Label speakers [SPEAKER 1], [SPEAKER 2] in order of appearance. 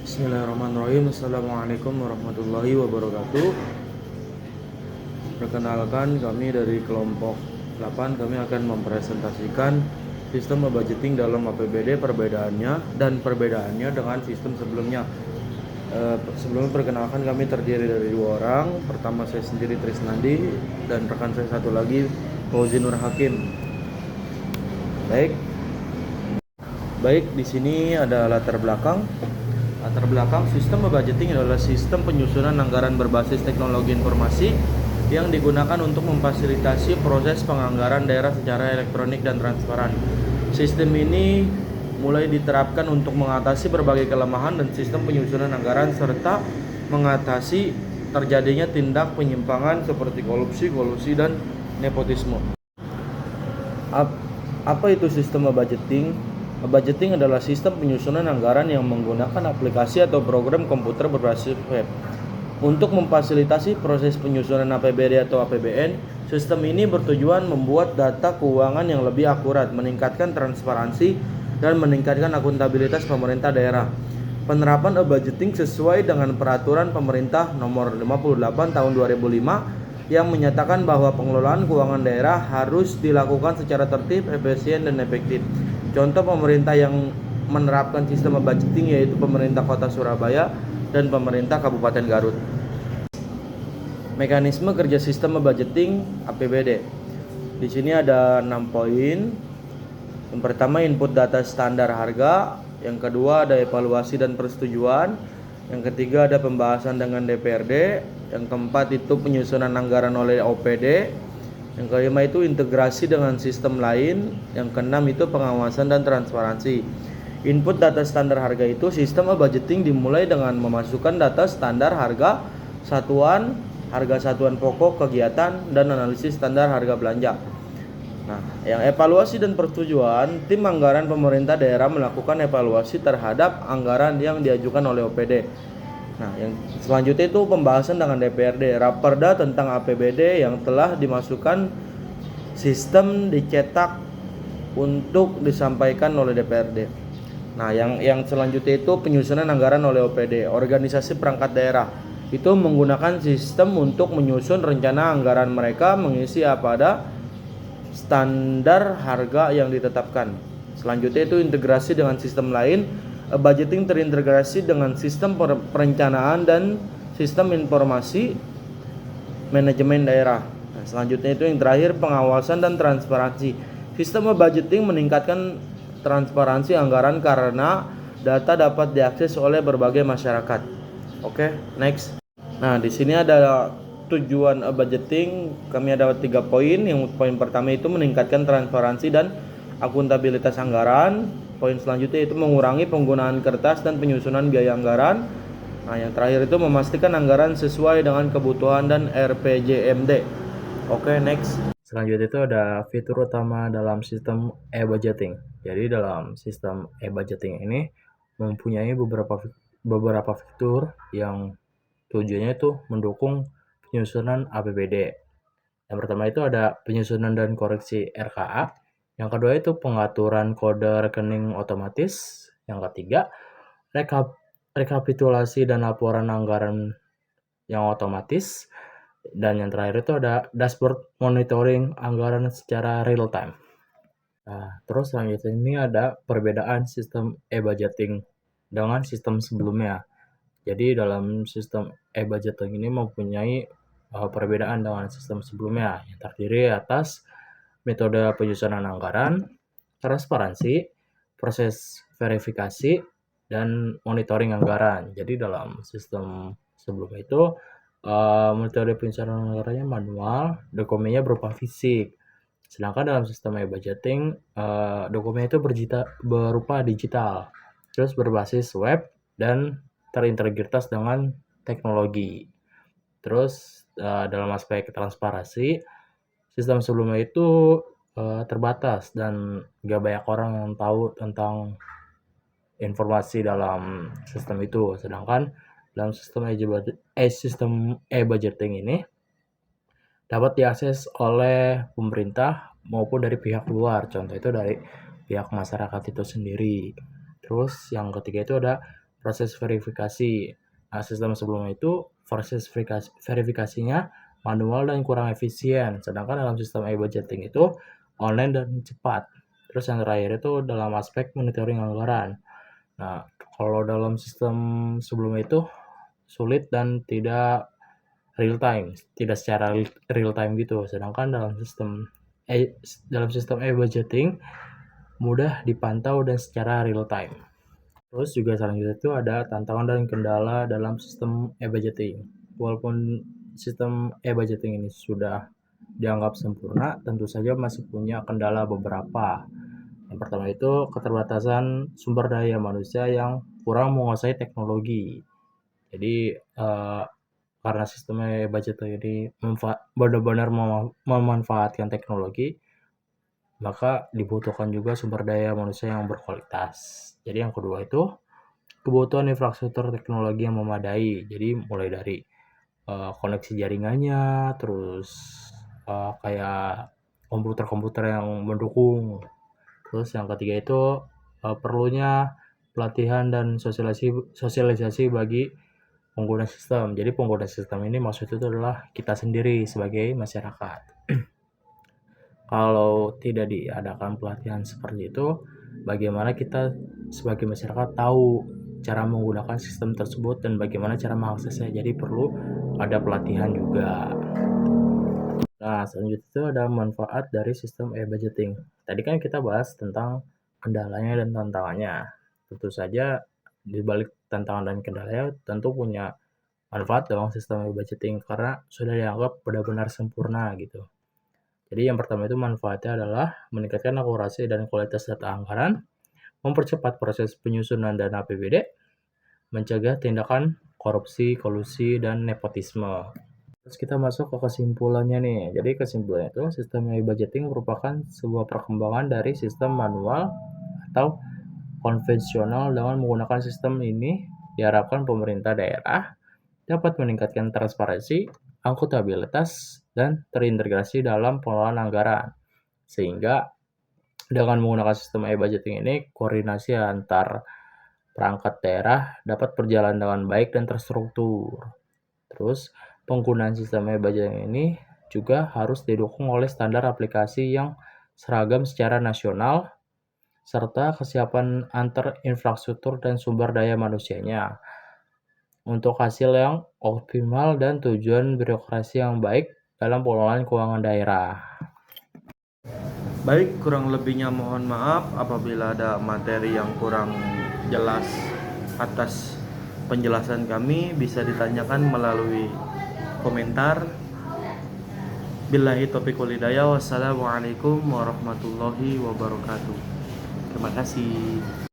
[SPEAKER 1] Bismillahirrahmanirrahim. Assalamualaikum warahmatullahi wabarakatuh. Perkenalkan, kami dari kelompok 8. Kami akan mempresentasikan sistem budgeting dalam APBD, perbedaannya dengan sistem sebelumnya. Sebelumnya perkenalkan, kami terdiri dari 2 orang. Pertama saya sendiri, Trisnandi, dan rekan saya satu lagi, Fauzi Nur Hakim. Baik, di sini ada latar belakang. Sistem budgeting adalah sistem penyusunan anggaran berbasis teknologi informasi yang digunakan untuk memfasilitasi proses penganggaran daerah secara elektronik dan transparan. Sistem ini mulai diterapkan untuk mengatasi berbagai kelemahan dan sistem penyusunan anggaran serta mengatasi terjadinya tindak penyimpangan seperti korupsi, kolusi, dan nepotisme. Apa itu sistem budgeting? Budgeting adalah sistem penyusunan anggaran yang menggunakan aplikasi atau program komputer berbasis web. Untuk memfasilitasi proses penyusunan APBD atau APBN, sistem ini bertujuan membuat data keuangan yang lebih akurat, meningkatkan transparansi, dan meningkatkan akuntabilitas pemerintah daerah. Penerapan budgeting sesuai dengan peraturan pemerintah nomor 58 tahun 2005 yang menyatakan bahwa pengelolaan keuangan daerah harus dilakukan secara tertib, efisien, dan efektif. Contoh pemerintah yang menerapkan sistem budgeting yaitu pemerintah Kota Surabaya dan pemerintah Kabupaten Garut. Mekanisme kerja sistem budgeting APBD. Di sini ada 6 poin. Yang pertama, input data standar harga. Yang kedua, ada evaluasi dan persetujuan. Yang ketiga, ada pembahasan dengan DPRD. Yang keempat, itu penyusunan anggaran oleh OPD. Yang kelima itu integrasi dengan sistem lain. Yang keenam itu pengawasan dan transparansi. Input data standar harga itu sistem budgeting dimulai dengan memasukkan data standar harga satuan pokok kegiatan, dan analisis standar harga belanja. Nah, yang evaluasi dan persetujuan, tim anggaran pemerintah daerah melakukan evaluasi terhadap anggaran yang diajukan oleh OPD. Nah, yang selanjutnya itu pembahasan dengan DPRD, Raperda tentang APBD yang telah dimasukkan sistem dicetak untuk disampaikan oleh DPRD. Nah, yang selanjutnya itu penyusunan anggaran oleh OPD, organisasi perangkat daerah. Itu menggunakan sistem untuk menyusun rencana anggaran mereka mengisi pada standar harga yang ditetapkan. Selanjutnya itu integrasi dengan sistem lain. Budgeting terintegrasi dengan sistem perencanaan dan sistem informasi manajemen daerah. Nah, selanjutnya itu yang terakhir, pengawasan dan transparansi. Sistem budgeting meningkatkan transparansi anggaran karena data dapat diakses oleh berbagai masyarakat. Oke, next. Nah, di sini ada tujuan budgeting. Kami ada 3 poin. Yang poin pertama itu meningkatkan transparansi dan akuntabilitas anggaran. Poin selanjutnya itu mengurangi penggunaan kertas dan penyusunan biaya anggaran. Nah, yang terakhir itu memastikan anggaran sesuai dengan kebutuhan dan RPJMD. Oke, next. Selanjutnya itu ada fitur utama dalam sistem e-budgeting. Jadi dalam sistem e-budgeting ini mempunyai beberapa fitur yang tujuannya itu mendukung penyusunan APBD. Yang pertama itu ada penyusunan dan koreksi RKA. Yang kedua itu pengaturan kode rekening otomatis. Yang ketiga, rekapitulasi dan laporan anggaran yang otomatis. Dan yang terakhir itu ada dashboard monitoring anggaran secara real time. Nah, terus selanjutnya ini ada perbedaan sistem e-budgeting dengan sistem sebelumnya. Jadi dalam sistem e-budgeting ini mempunyai perbedaan dengan sistem sebelumnya yang terdiri atas metode penyusunan anggaran, transparansi, proses verifikasi, dan monitoring anggaran. Jadi dalam sistem sebelumnya itu metode penyusunan anggarannya manual, dokumennya berupa fisik. Sedangkan dalam sistem e-budgeting dokumennya itu berupa digital, terus berbasis web dan terintegritas dengan teknologi. Terus dalam aspek transparansi, sistem sebelumnya itu terbatas dan gak banyak orang yang tahu tentang informasi dalam sistem itu. Sedangkan dalam sistem e-budgeting ini dapat diakses oleh pemerintah maupun dari pihak luar. Contoh itu dari pihak masyarakat itu sendiri. Terus yang ketiga itu ada
[SPEAKER 2] proses verifikasi. Nah, sistem sebelumnya itu proses verifikasinya manual dan kurang efisien, sedangkan dalam sistem e-budgeting itu online dan cepat. Terus yang terakhir itu dalam aspek monitoring anggaran. Nah, kalau dalam sistem sebelumnya itu sulit dan tidak real time, tidak secara real time gitu. Sedangkan dalam sistem e-budgeting mudah dipantau dan secara real time. Terus juga selanjutnya itu ada tantangan dan kendala dalam sistem e-budgeting. Walaupun sistem e-budgeting ini sudah dianggap sempurna, tentu saja masih punya kendala beberapa. Yang pertama itu keterbatasan sumber daya manusia yang kurang menguasai teknologi. Jadi karena sistem e-budgeting ini benar-benar memanfaatkan teknologi, maka dibutuhkan juga sumber daya manusia yang berkualitas. Jadi yang kedua itu kebutuhan infrastruktur teknologi yang memadai. Jadi mulai dari koneksi jaringannya, terus kayak komputer-komputer yang mendukung. Terus yang ketiga itu perlunya pelatihan dan sosialisasi bagi pengguna sistem. Jadi pengguna sistem ini maksudnya itu adalah kita sendiri sebagai masyarakat. Kalau tidak diadakan pelatihan seperti itu, bagaimana kita sebagai masyarakat tahu cara menggunakan sistem tersebut dan bagaimana cara mengaksesnya. Jadi perlu ada pelatihan juga. Nah, selanjutnya itu ada manfaat dari sistem e-budgeting. Tadi kan kita bahas tentang kendalanya dan tantangannya. Tentu saja di balik tantangan dan kendalanya tentu punya manfaat dalam sistem e-budgeting karena sudah dianggap benar-benar sempurna gitu. Jadi yang pertama itu manfaatnya adalah meningkatkan akurasi dan kualitas data anggaran, mempercepat proses penyusunan dana APBD, mencegah tindakan korupsi, kolusi, dan nepotisme. Terus kita masuk ke kesimpulannya nih. Jadi kesimpulannya itu sistem e-budgeting merupakan sebuah perkembangan dari sistem manual atau konvensional. Dengan menggunakan sistem ini diharapkan pemerintah daerah dapat meningkatkan transparansi, akuntabilitas, dan terintegrasi dalam pengelolaan anggaran. Sehingga dengan menggunakan sistem e-budgeting ini, koordinasi antar perangkat daerah dapat berjalan dengan baik dan terstruktur. Terus, penggunaan sistem e-budgeting ini juga harus didukung oleh standar aplikasi yang seragam secara nasional, serta kesiapan antar infrastruktur dan sumber daya manusianya untuk hasil yang optimal dan tujuan birokrasi yang baik dalam pengelolaan keuangan daerah.
[SPEAKER 1] Baik, kurang lebihnya mohon maaf apabila ada materi yang kurang jelas. Atas penjelasan kami bisa ditanyakan melalui komentar. Billahi taufiq wal hidayah. Wassalamualaikum warahmatullahi wabarakatuh. Terima kasih.